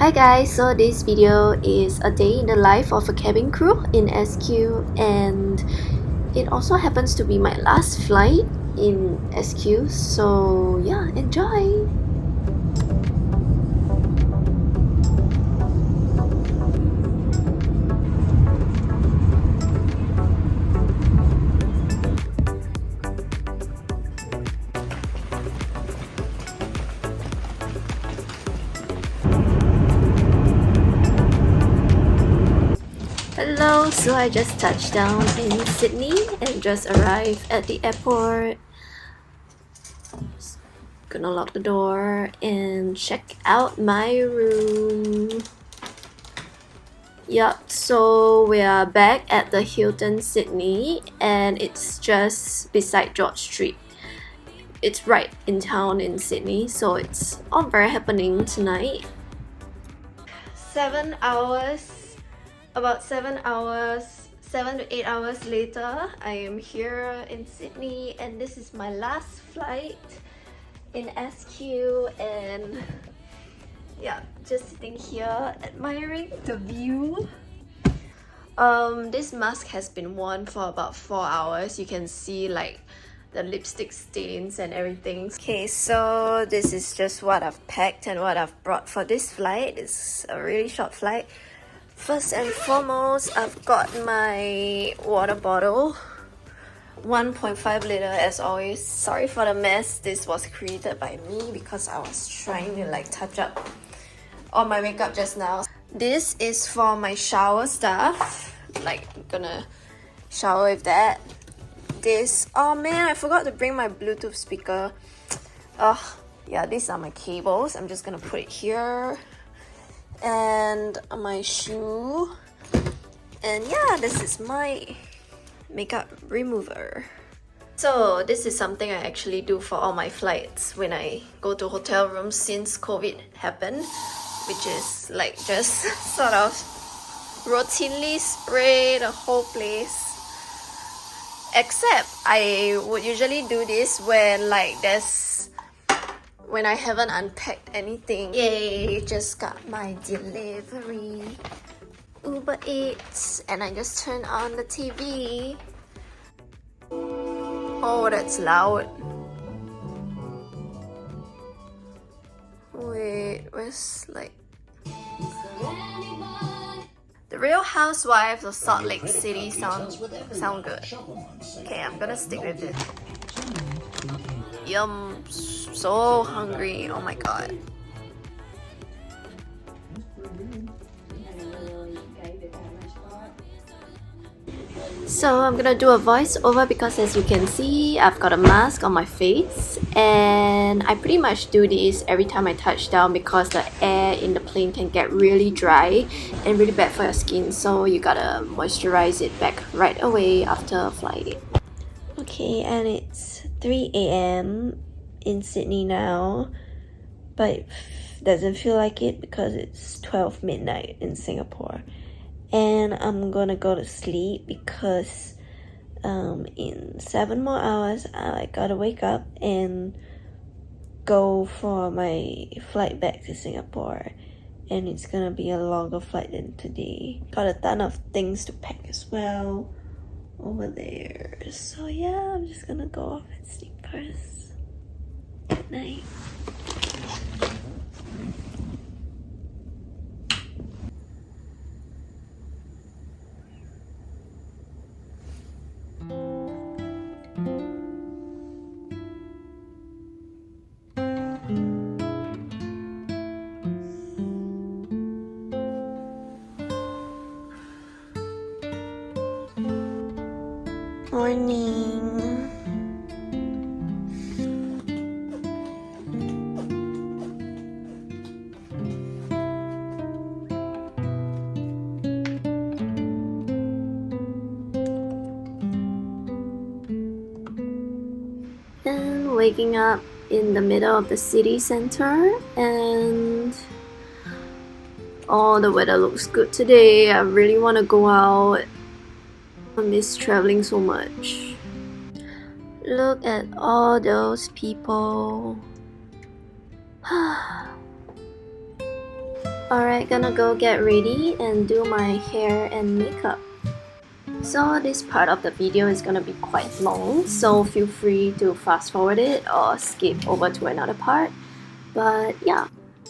Hi guys, so this video is a day in the life of a cabin crew in SQ, and it also happens to be my last flight in SQ, so yeah, enjoy! Hello, so I just touched down in Sydney and just arrived at the airport. Just gonna lock the door and check out my room. Yup, so we are back at the Hilton Sydney and it's just beside George Street. It's right in town in Sydney, so it's all very happening tonight. 7 hours, about 7 hours, 7 to 8 hours later, I am here in Sydney and this is my last flight in SQ, and yeah, just sitting here admiring the view. This mask has been worn for about 4 hours. You can see like the lipstick stains and everything. Okay, so this is just what I've packed and what I've brought for this flight. It's a really short flight. First and foremost, I've got my water bottle, 1.5 liter as always. Sorry for the mess. This was created by me because I was trying to like touch up all my makeup just now. This is for my shower stuff, like I'm gonna shower with that. This, oh man, I forgot to bring my Bluetooth speaker. Yeah, these are my cables. I'm just gonna put it here. And my shoe. And yeah, this is my makeup remover. So this is something I actually do for all my flights when I go to hotel rooms since COVID happened, which is like just sort of routinely spray the whole place. Except I would usually do this when when I haven't unpacked anything. Yay, just got my delivery. Uber Eats, and I just turned on the TV. Oh, that's loud. Wait, where's like The Real Housewives of Salt Lake City sound good. Okay, I'm gonna stick with it. Yum, so hungry, oh my god. So I'm gonna do a voiceover because as you can see, I've got a mask on my face, and I pretty much do this every time I touch down because the air in the plane can get really dry and really bad for your skin, so you gotta moisturize it back right away after a flight. Okay, and it's 3 AM in Sydney now, but it doesn't feel like it because it's 12 midnight in Singapore. And I'm gonna go to sleep because in 7 more hours I gotta wake up and go for my flight back to Singapore, and it's gonna be a longer flight than today. Got a ton of things to pack as well over there, so yeah, I'm just gonna go off and sleep first. Good night. Morning. And waking up in the middle of the city center, and oh, the weather looks good today. I really want to go out. I miss traveling so much. Look at all those people. Alright, gonna go get ready and do my hair and makeup. So this part of the video is gonna be quite long, so feel free to fast forward it or skip over to another part. But yeah,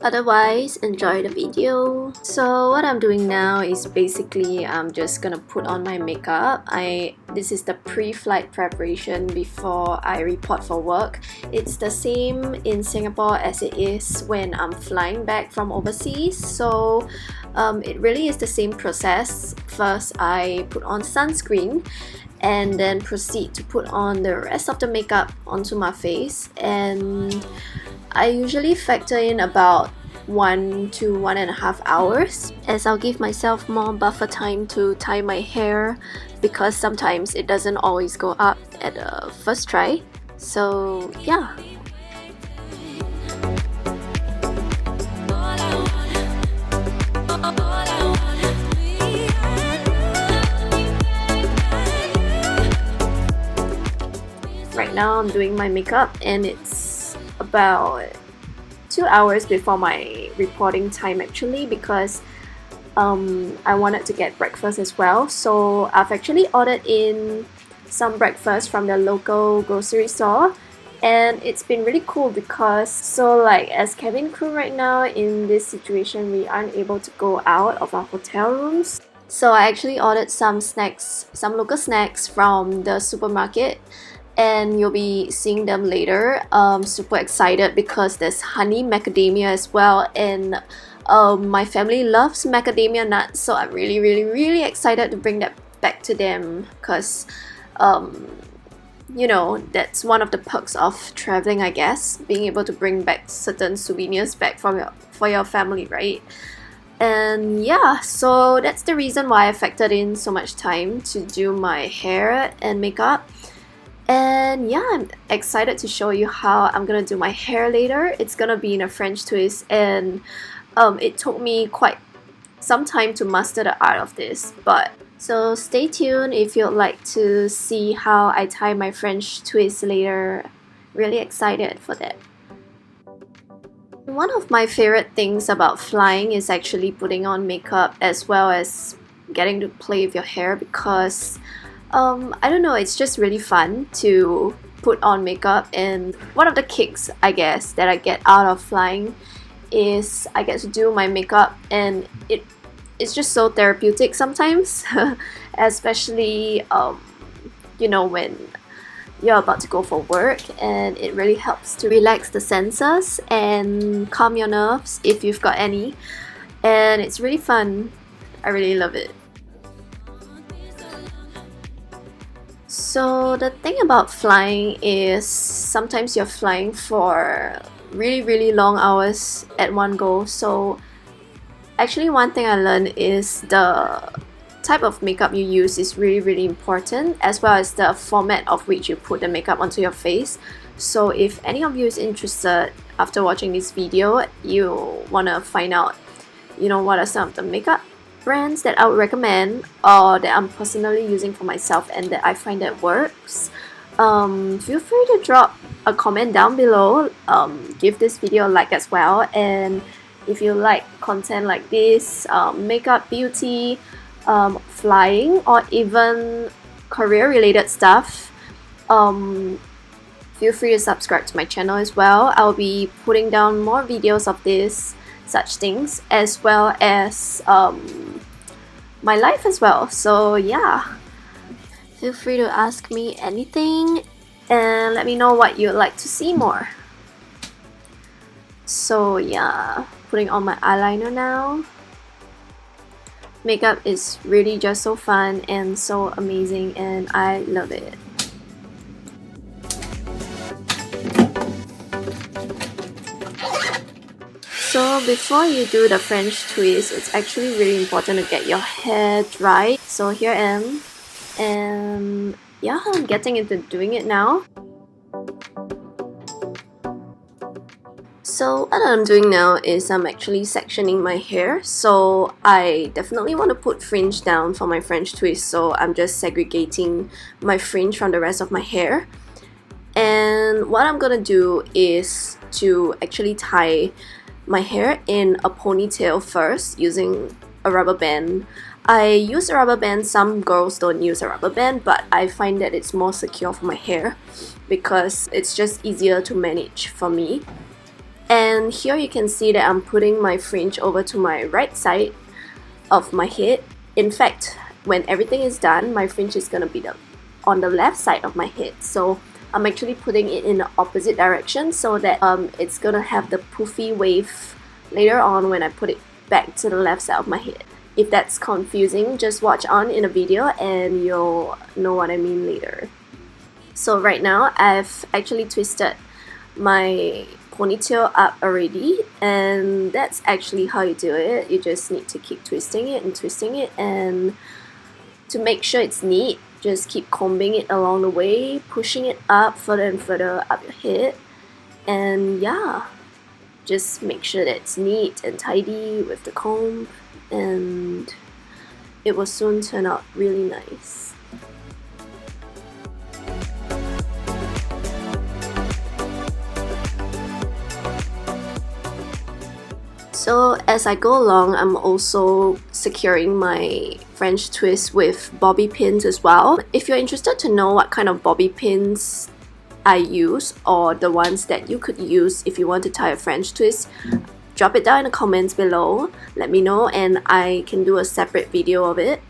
otherwise enjoy the video. So what I'm doing now is basically I'm just gonna put on my makeup. This is the pre-flight preparation before I report for work. It's the same in Singapore as it is when I'm flying back from overseas, so it really is the same process. First I put on sunscreen and then proceed to put on the rest of the makeup onto my face, and I usually factor in about 1 to 1.5 hours, as I'll give myself more buffer time to tie my hair because sometimes it doesn't always go up at the first try. So yeah. Right now I'm doing my makeup and it's about 2 hours before my reporting time actually, because I wanted to get breakfast as well. So I've actually ordered in some breakfast from the local grocery store, and it's been really cool because like as cabin crew right now in this situation, we aren't able to go out of our hotel rooms. So I actually ordered some snacks, some local snacks from the supermarket, and you'll be seeing them later. Super excited because there's honey macadamia as well, and my family loves macadamia nuts, so I'm really excited to bring that back to them because you know, that's one of the perks of traveling, I guess, being able to bring back certain souvenirs back for your family, right? And yeah, so that's the reason why I factored in so much time to do my hair and makeup. And yeah, I'm excited to show you how I'm gonna do my hair later. It's gonna be in a French twist, and it took me quite some time to master the art of this, but so stay tuned if you'd like to see how I tie my French twist later. Really excited for that. One of my favorite things about flying is actually putting on makeup as well as getting to play with your hair, because I don't know, it's just really fun to put on makeup. And one of the kicks, I guess, that I get out of flying is I get to do my makeup, and it's just so therapeutic sometimes, especially you know, when you're about to go for work, and it really helps to relax the senses and calm your nerves if you've got any, and it's really fun. I really love it. So the thing about flying is sometimes you're flying for really long hours at one go. So actually one thing I learned is the type of makeup you use is really important, as well as the format of which you put the makeup onto your face. So if any of you is interested after watching this video, you want to find out, you know, what are some of the makeup brands that I would recommend or that I'm personally using for myself and that I find that works, feel free to drop a comment down below. Give this video a like as well, and if you like content like this, makeup, beauty, flying, or even career related stuff, feel free to subscribe to my channel as well. I'll be putting down more videos of this such things, as well as my life as well. So yeah, feel free to ask me anything and let me know what you'd like to see more. So yeah, putting on my eyeliner now. Makeup is really just so fun and so amazing, and I love it. So before you do the French twist, it's actually really important to get your hair dry. So here I am, and yeah, I'm getting into doing it now. So what I'm doing now is I'm actually sectioning my hair. So I definitely want to put fringe down for my French twist, so I'm just segregating my fringe from the rest of my hair. And what I'm gonna do is to actually tie my hair in a ponytail first using a rubber band. I use a rubber band. Some girls don't use a rubber band, but I find that it's more secure for my hair because it's just easier to manage for me. And here you can see that I'm putting my fringe over to my right side of my head. In fact, when everything is done, my fringe is gonna be on the left side of my head. So I'm actually putting it in the opposite direction so that it's gonna have the poofy wave later on when I put it back to the left side of my head. If that's confusing, just watch on in a video and you'll know what I mean later. So right now, I've actually twisted my ponytail up already, and that's actually how you do it. You just need to keep twisting it, and to make sure it's neat, just keep combing it along the way, pushing it up further and further up your head, and yeah, just make sure that it's neat and tidy with the comb, and it will soon turn out really nice. So as I go along, I'm also securing my French twist with bobby pins as well. If you're interested to know what kind of bobby pins I use, or the ones that you could use if you want to tie a French twist, drop it down in the comments below. Let me know and I can do a separate video of it.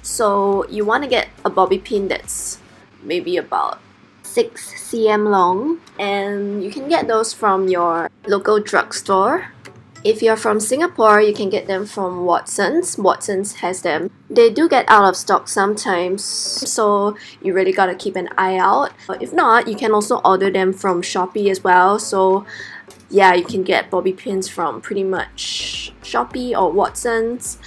So you want to get a bobby pin that's maybe about 6 cm long, and you can get those from your local drugstore. If you're from Singapore, you can get them from Watsons. Watsons has them. They do get out of stock sometimes, so you really gotta keep an eye out. If not, you can also order them from Shopee as well. So yeah, you can get bobby pins from pretty much Shopee or Watsons.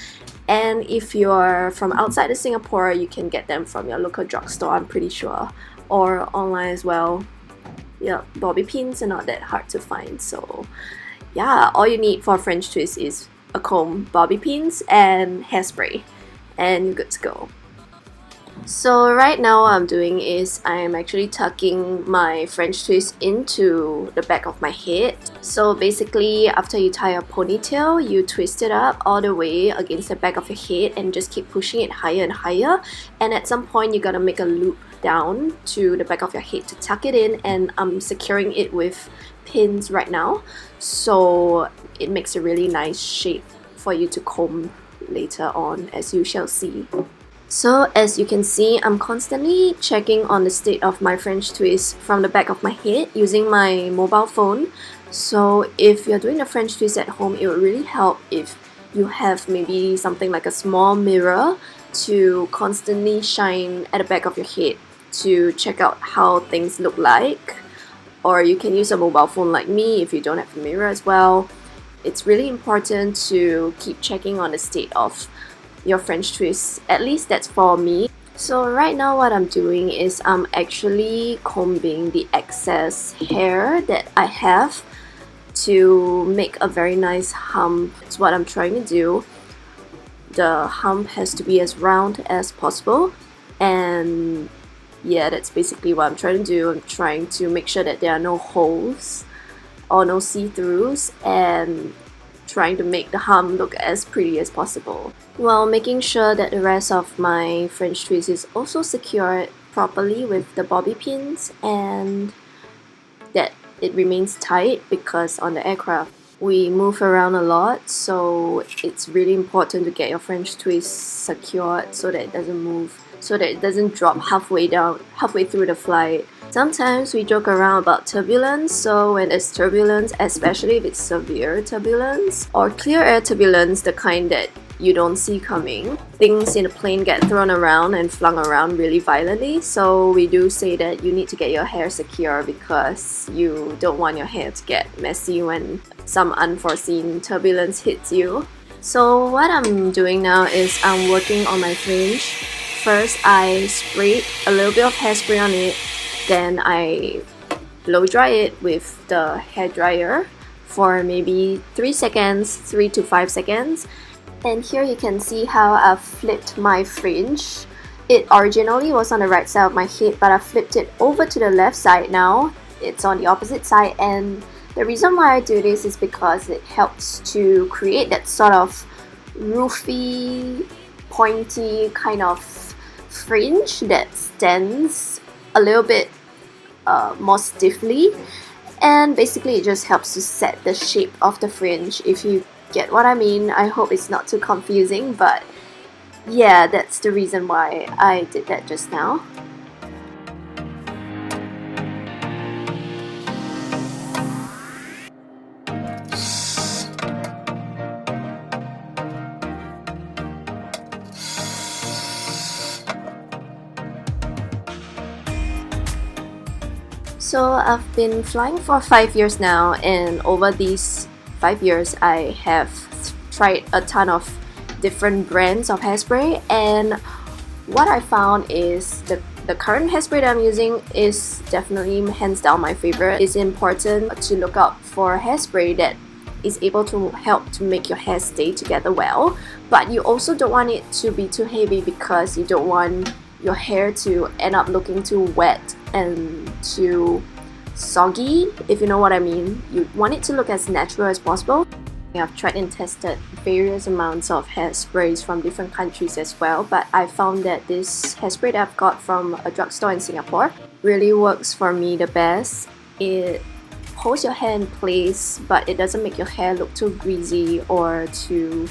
And if you're from outside of Singapore, you can get them from your local drugstore, I'm pretty sure, or online as well. Yeah, bobby pins are not that hard to find, so yeah, all you need for a French twist is a comb, bobby pins, and hairspray, and you're good to go. So right now what I'm doing is I'm actually tucking my French twist into the back of my head. So basically, after you tie a ponytail, you twist it up all the way against the back of your head and just keep pushing it higher and higher. And at some point, you gotta make a loop down to the back of your head to tuck it in, and I'm securing it with pins right now, so it makes a really nice shape for you to comb later on, as you shall see. So as you can see, I'm constantly checking on the state of my French twist from the back of my head using my mobile phone. So if you're doing the French twist at home, it would really help if you have maybe something like a small mirror to constantly shine at the back of your head to check out how things look like. Or you can use a mobile phone like me if you don't have a mirror as well. It's really important to keep checking on the state of your French twist. At least that's for me. So right now what I'm doing is I'm actually combing the excess hair that I have to make a very nice hump. That's what I'm trying to do. The hump has to be as round as possible, and yeah, that's basically what I'm trying to do. I'm trying to make sure that there are no holes or no see-throughs, and trying to make the hump look as pretty as possible, while making sure that the rest of my French twist is also secured properly with the bobby pins and that it remains tight, because on the aircraft we move around a lot, so it's really important to get your French twist secured so that it doesn't move, so that it doesn't drop halfway through the flight. Sometimes we joke around about turbulence, so when there's turbulence, especially if it's severe turbulence or clear air turbulence, the kind that you don't see coming, things in a plane get thrown around and flung around really violently. So we do say that you need to get your hair secure, because you don't want your hair to get messy when some unforeseen turbulence hits you. So what I'm doing now is I'm working on my fringe. First, I sprayed a little bit of hairspray on it, then I blow dry it with the hair dryer for maybe 3 to 5 seconds. And here you can see how I've flipped my fringe. It originally was on the right side of my head, but I flipped it over to the left side now. It's on the opposite side, and The reason why I do this is because it helps to create that sort of roofy, pointy kind of fringe that stands a little bit more stiffly, and basically it just helps to set the shape of the fringe, if you get what I mean. I hope it's not too confusing, but yeah, that's the reason why I did that just now. So I've been flying for 5 years now, and over these 5 years I have tried a ton of different brands of hairspray, and what I found is the current hairspray that I'm using is definitely hands down my favorite. It's important to look out for hairspray that is able to help to make your hair stay together well, but you also don't want it to be too heavy because you don't want your hair to end up looking too wet and too soggy, if you know what I mean. You want it to look as natural as possible. I've tried and tested various amounts of hairsprays from different countries as well, but I found that this hairspray that I've got from a drugstore in Singapore really works for me the best. It holds your hair in place, but it doesn't make your hair look too greasy or too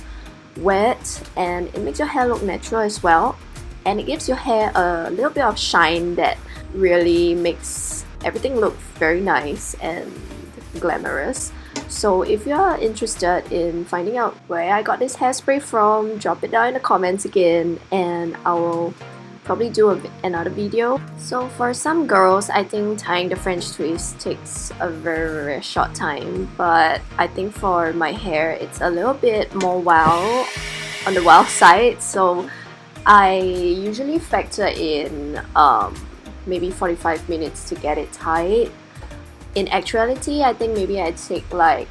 wet, and it makes your hair look natural as well, and it gives your hair a little bit of shine that really makes everything look very nice and glamorous. So if you're interested in finding out where I got this hairspray from, drop it down in the comments again, and I will probably do another video. So for some girls, I think tying the French twist takes a very short time, but I think for my hair it's a little bit more wild, on the wild side, so I usually factor in maybe 45 minutes to get it tied. In actuality, I think maybe I'd take like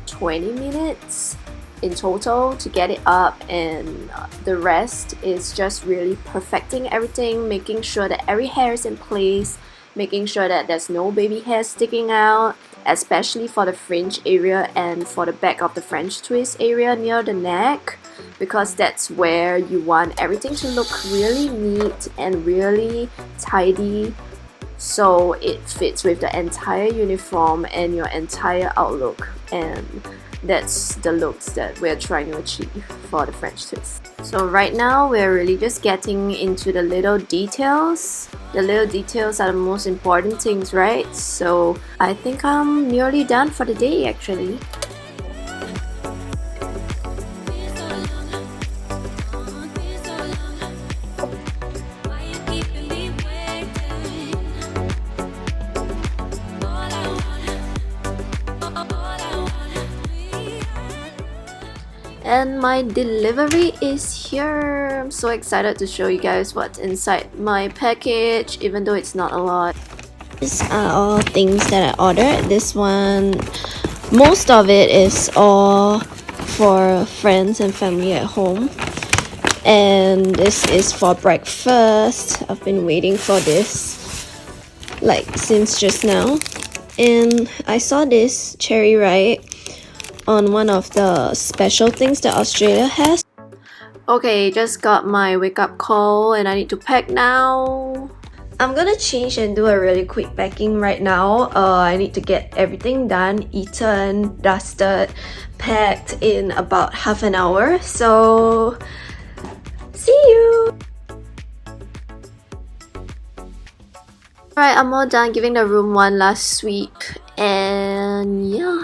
20 minutes in total to get it up, and the rest is just really perfecting everything, making sure that every hair is in place, making sure that there's no baby hair sticking out, especially for the fringe area and for the back of the French twist area near the neck, because that's where you want everything to look really neat and really tidy, so it fits with the entire uniform and your entire outlook, and that's the looks that we're trying to achieve for the French twist. So right now we're really just getting into the little details. The little details are the most important things, right? So I think I'm nearly done for the day actually. And my delivery is here. I'm so excited to show you guys what's inside my package, even though it's not a lot. These are all things that I ordered. This one, most of it is all for friends and family at home. And this is for breakfast. I've been waiting for this like since just now. And I saw this cherry ripe on one of the special things that Australia has. Okay, just got my wake up call and I need to pack now. I'm gonna change and do a really quick packing right now. I need to get everything done, eaten, dusted, packed in about half an hour. So, see you! Alright, I'm all done giving the room one last sweep, and yeah,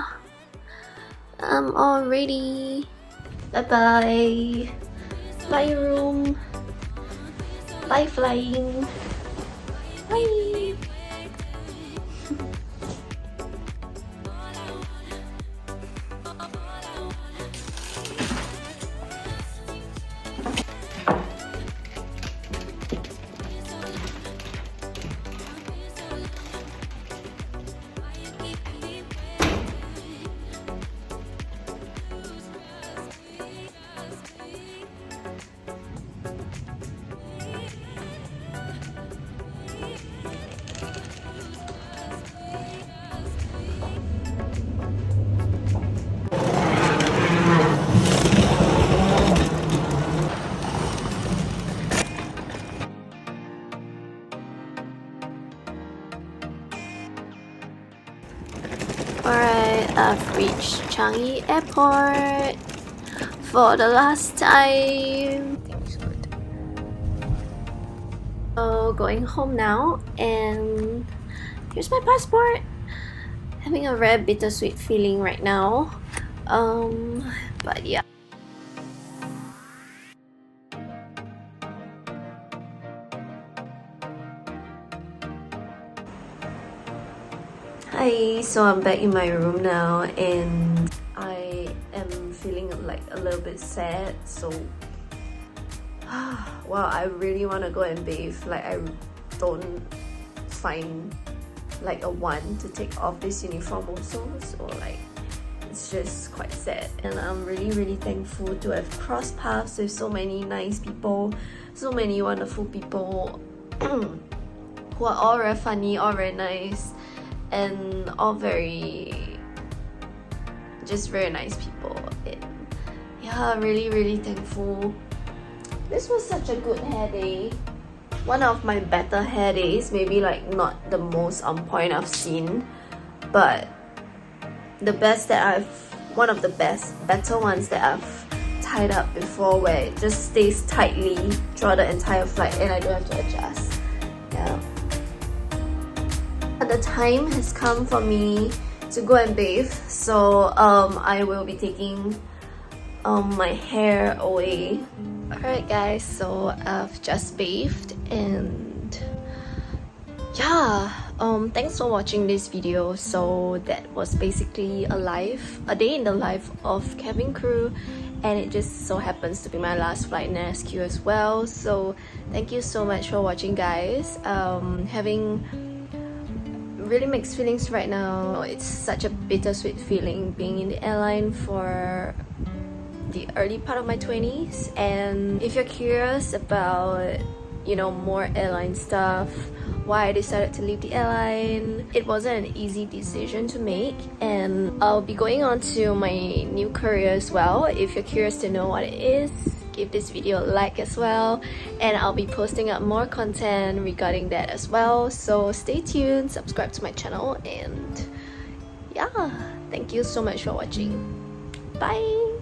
I'm all ready. Bye-bye. Bye room. Bye flying. Bye. I've reached Changi Airport for the last time. Things good. So going home now, and here's my passport. Having a very bittersweet feeling right now. But yeah. Hi, so I'm back in my room now and I am feeling like a little bit sad. So wow, I really want to go and bathe. Like, I don't find like a want to take off this uniform also, so like it's just quite sad. And I'm really thankful to have crossed paths with so many nice people, so many wonderful people who are all very funny, all very nice, and all just very nice people. And yeah, really thankful. This was such a good hair day. One of my better hair days, maybe like not the most on point I've seen, but one of the better ones that I've tied up before, where it just stays tightly throughout the entire flight and I don't have to adjust. Yeah. The time has come for me to go and bathe, so I will be taking my hair away. Alright guys, so I've just bathed and yeah, thanks for watching this video. So that was basically a day in the life of cabin crew, and it just so happens to be my last flight in SQ as well. So thank you so much for watching guys. Having really mixed feelings right now. It's such a bittersweet feeling being in the airline for the early part of my 20s. And if you're curious about, you know, more airline stuff, why I decided to leave the airline, it wasn't an easy decision to make, and I'll be going on to my new career as well. If you're curious to know what it is, give this video a like as well, and I'll be posting up more content regarding that as well. So stay tuned, subscribe to my channel, and yeah, thank you so much for watching. Bye!